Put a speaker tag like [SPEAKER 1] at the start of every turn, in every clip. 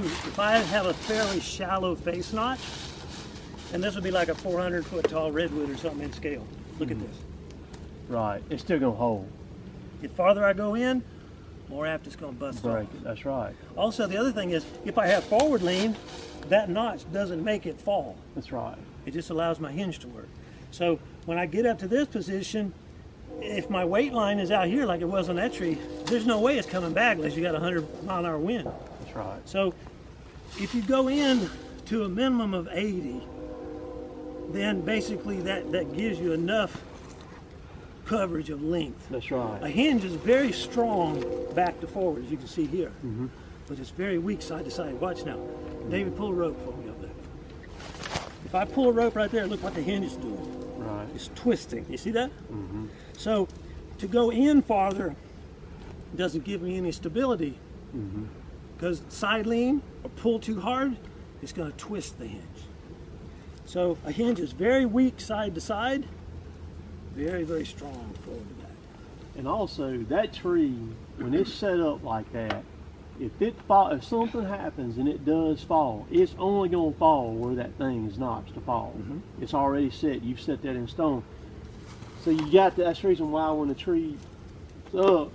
[SPEAKER 1] if I have a fairly shallow face notch, and this would be like a 400-foot tall redwood or something in scale. Look at this.
[SPEAKER 2] Right, it's still gonna hold.
[SPEAKER 1] The farther I go in, more apt it's gonna bust
[SPEAKER 2] Break
[SPEAKER 1] off.
[SPEAKER 2] it, that's right.
[SPEAKER 1] Also, the other thing is, if I have forward lean, that notch doesn't make it fall.
[SPEAKER 2] That's right.
[SPEAKER 1] It just allows my hinge to work. So when I get up to this position, if my weight line is out here like it was on that tree, there's no way it's coming back unless you got a 100-mile-an-hour wind.
[SPEAKER 2] That's right.
[SPEAKER 1] So if you go in to a minimum of 80, then basically that gives you enough coverage of length.
[SPEAKER 2] That's right.
[SPEAKER 1] A hinge is very strong back to forward, as you can see here,
[SPEAKER 2] Mm-hmm.
[SPEAKER 1] but it's very weak side to side. Watch now. David, pull a rope for me up there. If I pull a rope right there, look what the hinge is doing.
[SPEAKER 2] Right.
[SPEAKER 1] It's twisting. You see that?
[SPEAKER 2] Mm-hmm.
[SPEAKER 1] So to go in farther doesn't give me any stability, because side lean or pull too hard, it's going to twist the hinge. So a hinge is very weak side to side, very, very strong forward to back.
[SPEAKER 2] And also, that tree, when it's set up like that, if something happens and it does fall, it's only going to fall where that thing is notched to fall.
[SPEAKER 1] Mm-hmm.
[SPEAKER 2] It's already set. You've set that in stone. So you got that's the reason why when the tree's up,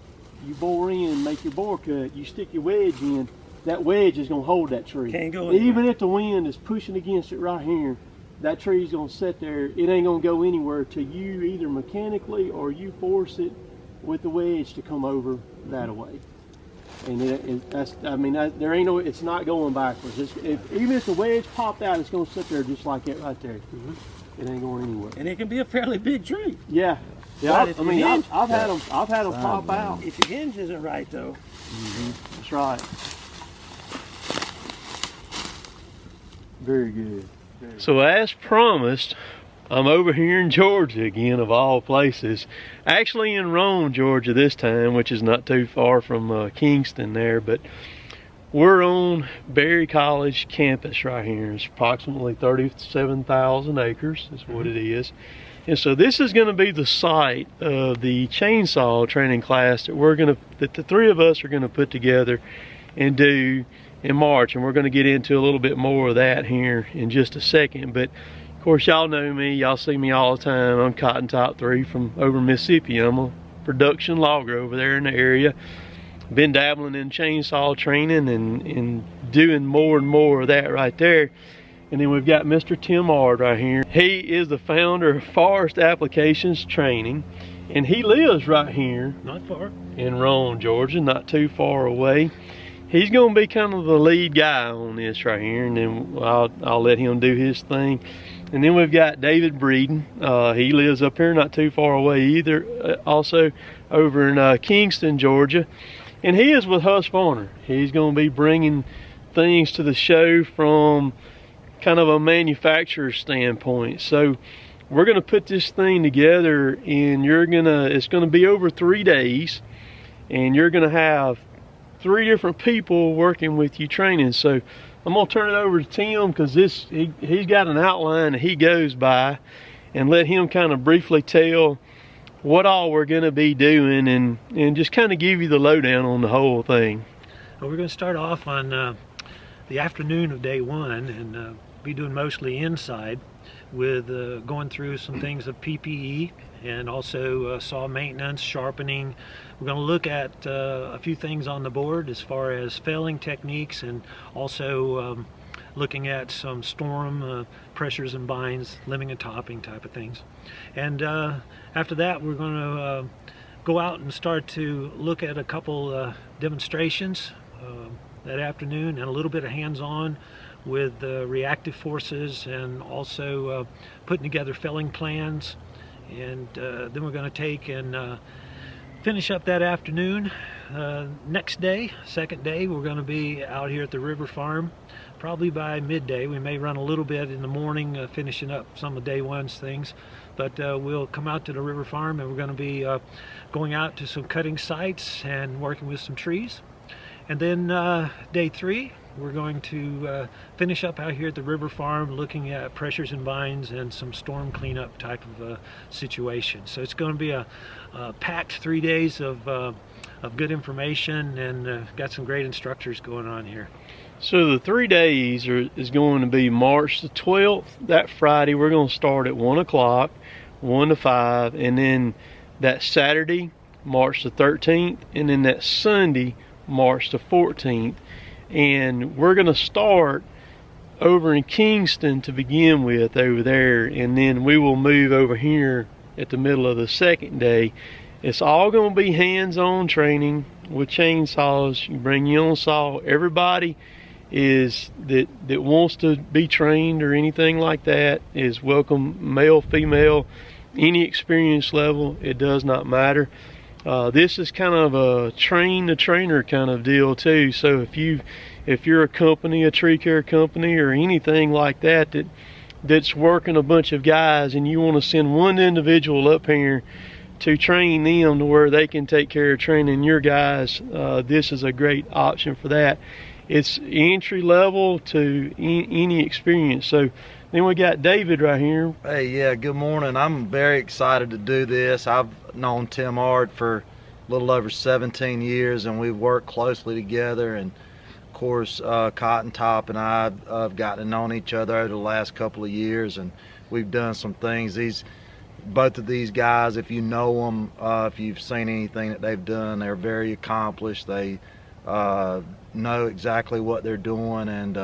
[SPEAKER 2] you bore in, make your bore cut, you stick your wedge in, that wedge is going to hold that tree.
[SPEAKER 1] Can't go anywhere.
[SPEAKER 2] Even if the wind is pushing against it right here, that tree's going to sit there. It ain't going to go anywhere till you either mechanically or you force it with the wedge to come over that way. And there ain't no, it's not going backwards. Even if the wedge popped out, it's going to sit there just like it right there. It ain't going anywhere.
[SPEAKER 1] And it can be a fairly big tree.
[SPEAKER 2] Yeah.
[SPEAKER 1] But
[SPEAKER 2] I've had them pop out.
[SPEAKER 1] If your hinge isn't right, though.
[SPEAKER 2] That's right. Very good.
[SPEAKER 3] So as promised, I'm over here in Georgia again, of all places. Actually in Rome, Georgia this time, which is not too far from Kingston there, but we're on Berry College campus right here. It's approximately 37,000 acres is what it is. And so this is going to be the site of the chainsaw training class that the three of us are going to put together and do in March. And we're going to get into a little bit more of that here in just a second. But of course, y'all know me, y'all see me all the time. I'm Cotton Top 3 from over Mississippi. I'm a production logger over there in the area. Been dabbling in chainsaw training and doing more and more of that right there. And then we've got Mr. Tim Ard right here. He is the founder of Forest Applications Training, and he lives right here.
[SPEAKER 1] Not far.
[SPEAKER 3] In Rome, Georgia, not too far away. He's going to be kind of the lead guy on this right here, and then I'll let him do his thing. And then we've got David Breeden. He lives up here not too far away either, also over in Kingston, Georgia. And he is with Husqvarna. He's going to be bringing things to the show from kind of a manufacturer's standpoint. So we're going to put this thing together, and it's going to be over 3 days, and you're going to have 3 different people working with you training. So I'm going to turn it over to Tim, because he's got an outline that he goes by, and let him kind of briefly tell what all we're going to be doing, and just kind of give you the lowdown on the whole thing.
[SPEAKER 1] Well, we're going to start off on the afternoon of day one, and be doing mostly inside with going through some things of PPE and also saw maintenance, sharpening. We're going to look at a few things on the board as far as felling techniques, and also looking at some storm pressures and binds, limbing and topping type of things. And after that, we're going to go out and start to look at a couple demonstrations that afternoon, and a little bit of hands-on with reactive forces, and also putting together felling plans. And then we're going to take and finish up that afternoon. Next day, second day, we're going to be out here at the river farm probably by midday. We may run a little bit in the morning finishing up some of day one's things, but we'll come out to the river farm, and we're going to be going out to some cutting sites and working with some trees. And then day three, we're going to finish up out here at the river farm, looking at pressures and binds and some storm cleanup type of situation. So it's going to be a packed 3 days of good information, and got some great instructors going on here.
[SPEAKER 3] So the 3 days is going to be March the 12th. That Friday we're going to start at 1 o'clock, 1 to 5, and then that Saturday, March the 13th, and then that Sunday, March the 14th. And we're going to start over in Kingston to begin with over there, and then we will move over here at the middle of the second day. It's all going to be hands-on training with chainsaws. You bring your own saw. Everybody that wants to be trained or anything like that is welcome, male, female, any experience level. It does not matter. This is kind of a train the trainer kind of deal too. So if you're a company, a tree care company or anything like that that's working a bunch of guys, and you want to send one individual up here to train them to where they can take care of training your guys, this is a great option for that. It's entry level to any experience. So then we got David right here.
[SPEAKER 4] Hey, yeah, good morning. I'm very excited to do this. I've known Tim Ard for a little over 17 years, and we've worked closely together. And of course, Cotton Top and I have gotten to know each other over the last couple of years, and we've done some things. Both of these guys, if you know them, if you've seen anything that they've done, they're very accomplished. They know exactly what they're doing, and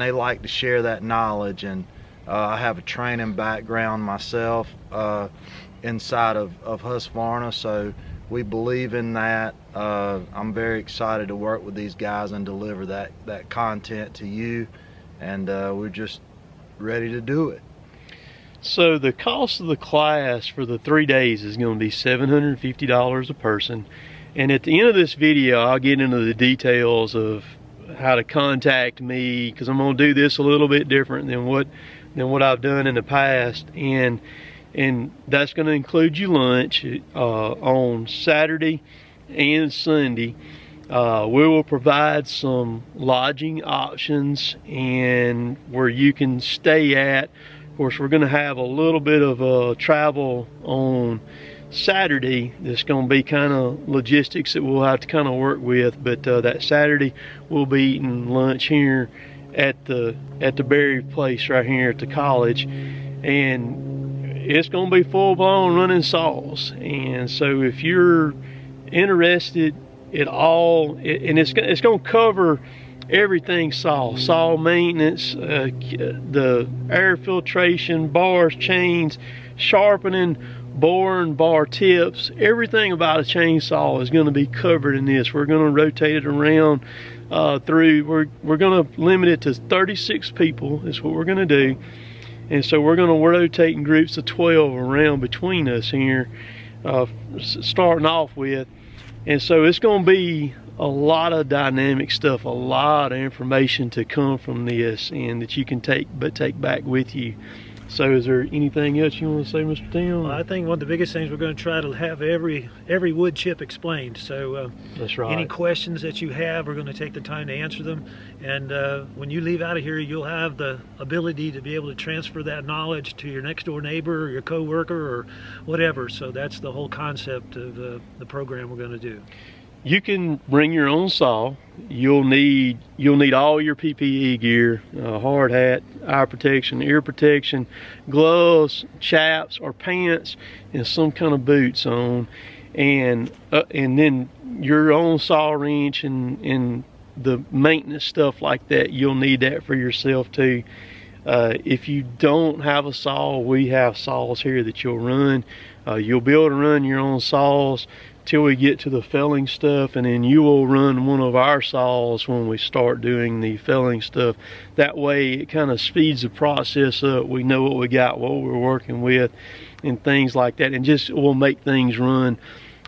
[SPEAKER 4] they like to share that knowledge. And I have a training background myself inside of Husqvarna, so we believe in that. I'm very excited to work with these guys and deliver that content to you, and we're just ready to do it.
[SPEAKER 3] So the cost of the class for the 3 days is going to be $750 a person. And at the end of this video, I'll get into the details of how to contact me, because I'm going to do this a little bit different than what I've done in the past. And that's going to include you lunch on Saturday and Sunday. We will provide some lodging options and where you can stay at. Of course, we're going to have a little bit of travel on Saturday. That's going to be kind of logistics that we'll have to kind of work with, but that Saturday we'll be eating lunch here at the Berry place right here at the college, and it's going to be full-blown running saws. And so if you're interested at all, and it's going to cover everything saw maintenance, the air filtration, bars, chains, sharpening, boring, bar tips, everything about a chainsaw is going to be covered in this. We're going to rotate it around we're going to limit it to 36 people is what we're going to do. And so we're going to rotate in groups of 12 around between us here, starting off with. And so it's going to be a lot of dynamic stuff, a lot of information to come from this, and that you can take back with you. So is there anything else you want to say, Mr. Tim?
[SPEAKER 1] Well, I think one of the biggest things, we're going to try to have every wood chip explained. So
[SPEAKER 3] that's right.
[SPEAKER 1] Any questions that you have, we're going to take the time to answer them. And when you leave out of here, you'll have the ability to be able to transfer that knowledge to your next door neighbor or your co-worker or whatever. So that's the whole concept of the program we're going to do.
[SPEAKER 3] You can bring your own saw. You'll need all your PPE gear, hard hat, eye protection, ear protection, gloves, chaps or pants, and some kind of boots on, and then your own saw wrench and the maintenance stuff like that. You'll need that for yourself too. If you don't have a saw, we have saws here that you'll run. You'll be able to run your own saws till we get to the felling stuff, and then you will run one of our saws when we start doing the felling stuff. That way it kind of speeds the process up. We know what we got, what we're working with, and things like that, and just will make things run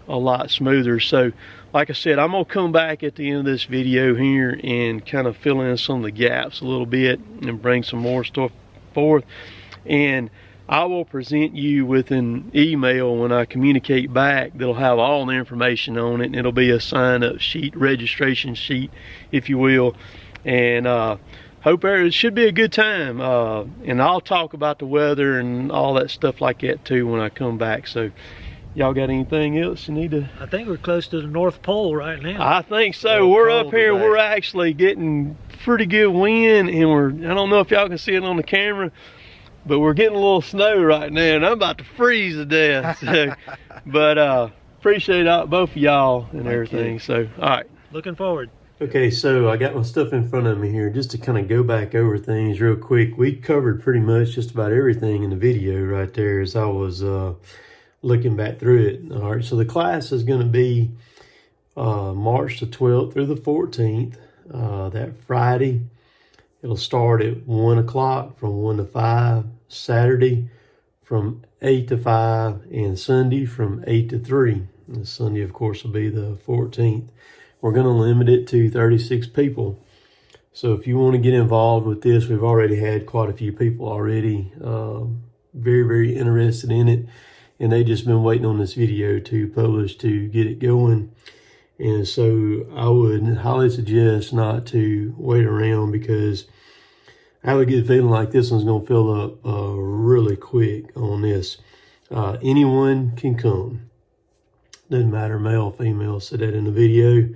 [SPEAKER 3] a lot smoother. So like I said, I'm gonna come back at the end of this video here and kind of fill in some of the gaps a little bit and bring some more stuff forth, and I will present you with an email when I communicate back that'll have all the information on it, and it'll be a sign-up sheet, registration sheet, if you will. And hope it should be a good time. And I'll talk about the weather and all that stuff like that too when I come back. So Y'all got anything else you need to?
[SPEAKER 1] I think we're close to the North Pole right now.
[SPEAKER 3] I think so.
[SPEAKER 4] North
[SPEAKER 3] We're
[SPEAKER 4] Pole
[SPEAKER 3] up here.
[SPEAKER 4] today.
[SPEAKER 3] We're actually getting pretty good wind, and I don't know if y'all can see it on the camera, but we're getting a little snow right now, and I'm about to freeze to death. So, but appreciate both of y'all and everything. So, all right.
[SPEAKER 1] Looking forward.
[SPEAKER 5] Okay, so I got my stuff in front of me here just to kind of go back over things real quick. We covered pretty much just about everything in the video right there as I was looking back through it. All right, so the class is going to be March the 12th through the 14th. That Friday, it'll start at 1 o'clock from 1 to 5. Saturday from 8 to 5. And Sunday from 8 to 3. And Sunday, of course, will be the 14th. We're going to limit it to 36 people. So if you want to get involved with this, we've already had quite a few people already very, very interested in it. And they just been waiting on this video to publish to get it going. And so I would highly suggest not to wait around, because I have a good feeling like this one's going to fill up really quick on this. Anyone can come. Doesn't matter, male or female. Said that in the video.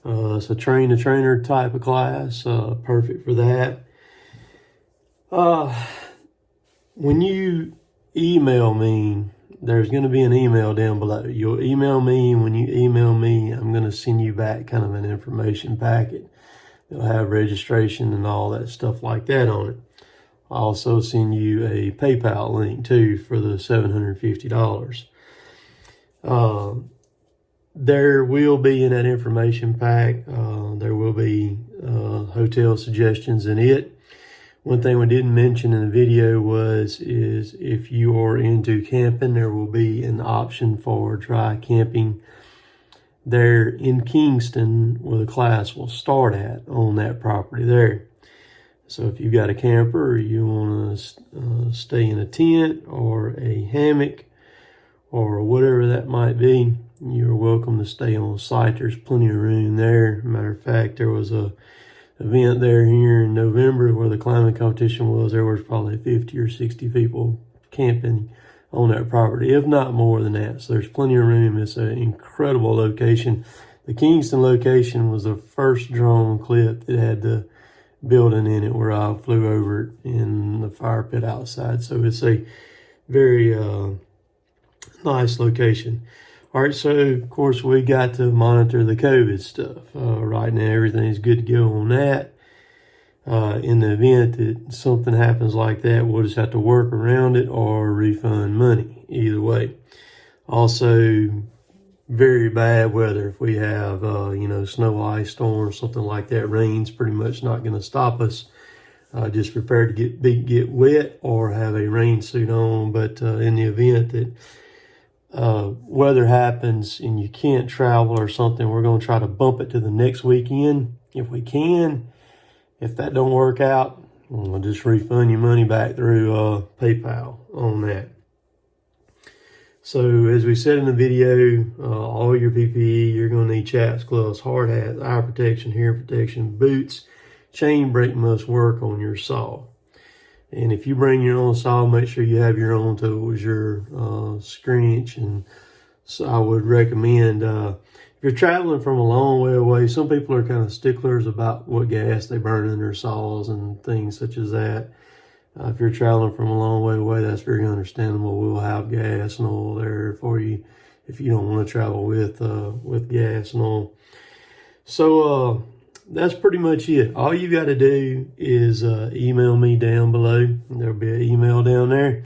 [SPEAKER 5] It's a train-the-trainer type of class. Perfect for that. When you email me, there's going to be an email down below. You'll email me, and when you email me, I'm going to send you back kind of an information packet. It'll have registration and all that stuff like that on it. I'll also send you a PayPal link too for the $750. There will be in that information pack, there will be hotel suggestions in it. One thing we didn't mention in the video is if you are into camping, there will be an option for dry camping there in Kingston, where the class will start at on that property there. So if you've got a camper, or you want to stay in a tent or a hammock or whatever that might be, you're welcome to stay on site. There's plenty of room there. Matter of fact, there was a event there here in November where the climbing competition was. There was probably 50 or 60 people camping on that property, if not more than that. So there's plenty of room. It's an incredible location. The Kingston location was the first drone clip that had the building in it where I flew over it in the fire pit outside. So it's a very nice location. All right, so of course we got to monitor the COVID stuff. Right now everything's good to go on that. In the event that something happens like that, we'll just have to work around it or refund money, either way. Also, very bad weather. If we have, snow, ice storm, something like that, rain's pretty much not going to stop us. Just prepare to get wet or have a rain suit on. But in the event that weather happens and you can't travel or something, we're going to try to bump it to the next weekend if we can. If that don't work out, we'll just refund your money back through PayPal on that. So as we said in the video, all your PPE, you're going to need chaps, gloves, hard hats, eye protection, hair protection, boots. Chain brake must work on your saw. And if you bring your own saw, make sure you have your own tools, your screech. And so I would recommend, if you're traveling from a long way away, some people are kind of sticklers about what gas they burn in their saws and things such as that. If you're traveling from a long way away, that's very understandable. We'll have gas and oil there for you if you don't want to travel with gas and oil. So, that's pretty much it. All you got to do is email me down below. There'll be an email down there.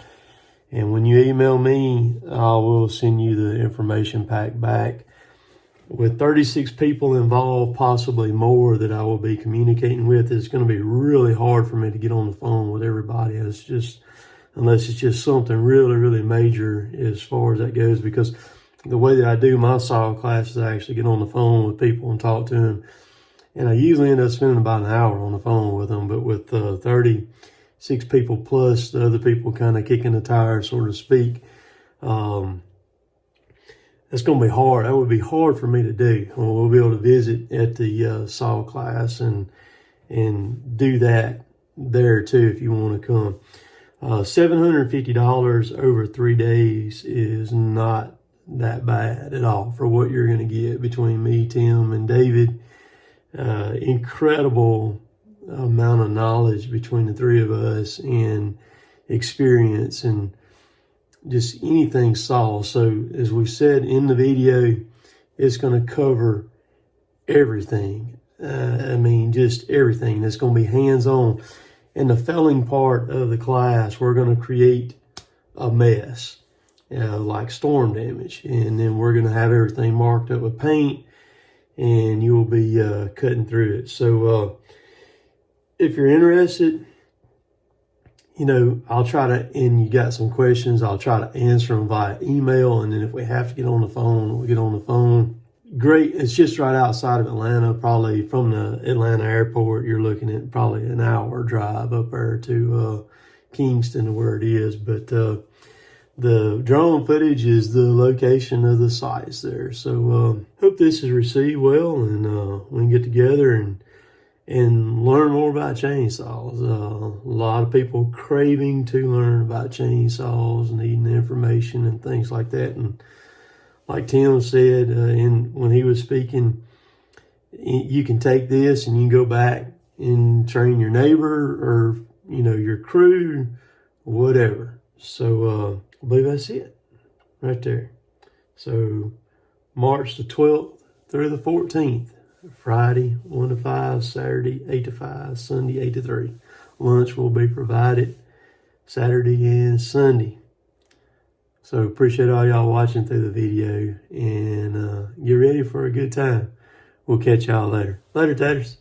[SPEAKER 5] And when you email me, I will send you the information pack back. With 36 people involved, possibly more, that I will be communicating with, it's going to be really hard for me to get on the phone with everybody. It's just, unless it's just something really, really major as far as that goes. Because the way that I do my saw class is I actually get on the phone with people and talk to them. And I usually end up spending about an hour on the phone with them. But with 36 people plus the other people kind of kicking the tires, so to speak, it's going to be hard. That would be hard for me to do. We'll be able to visit at the saw class and do that there too if you want to come. $750 over 3 days is not that bad at all for what you're going to get between me, Tim, and David. Incredible amount of knowledge between the three of us and experience and just anything saw. So as we said in the video, it's going to cover everything. I mean, just everything. It's going to be hands-on. And the felling part of the class, we're going to create a mess, like storm damage. And then we're going to have everything marked up with paint, and you'll be cutting through it. So if you're interested, you know, I'll try to, and you got some questions, I'll try to answer them via email. And then if we have to get on the phone, we'll get on the phone. Great. It's just right outside of Atlanta. Probably from the Atlanta airport, you're looking at probably an hour drive up there to Kingston, where it is. But the drone footage is the location of the sites there. So hope this is received well, and we can get together and learn more about chainsaws. A lot of people craving to learn about chainsaws, needing information and things like that. And like Tim said when he was speaking, you can take this and you can go back and train your neighbor or, you know, your crew, whatever. So I believe that's it right there. So March the 12th through the 14th, Friday 1 to 5, Saturday 8 to 5, Sunday 8 to 3. Lunch will be provided Saturday and Sunday. So appreciate all y'all watching through the video, and get ready for a good time. We'll catch y'all later. Later, taters.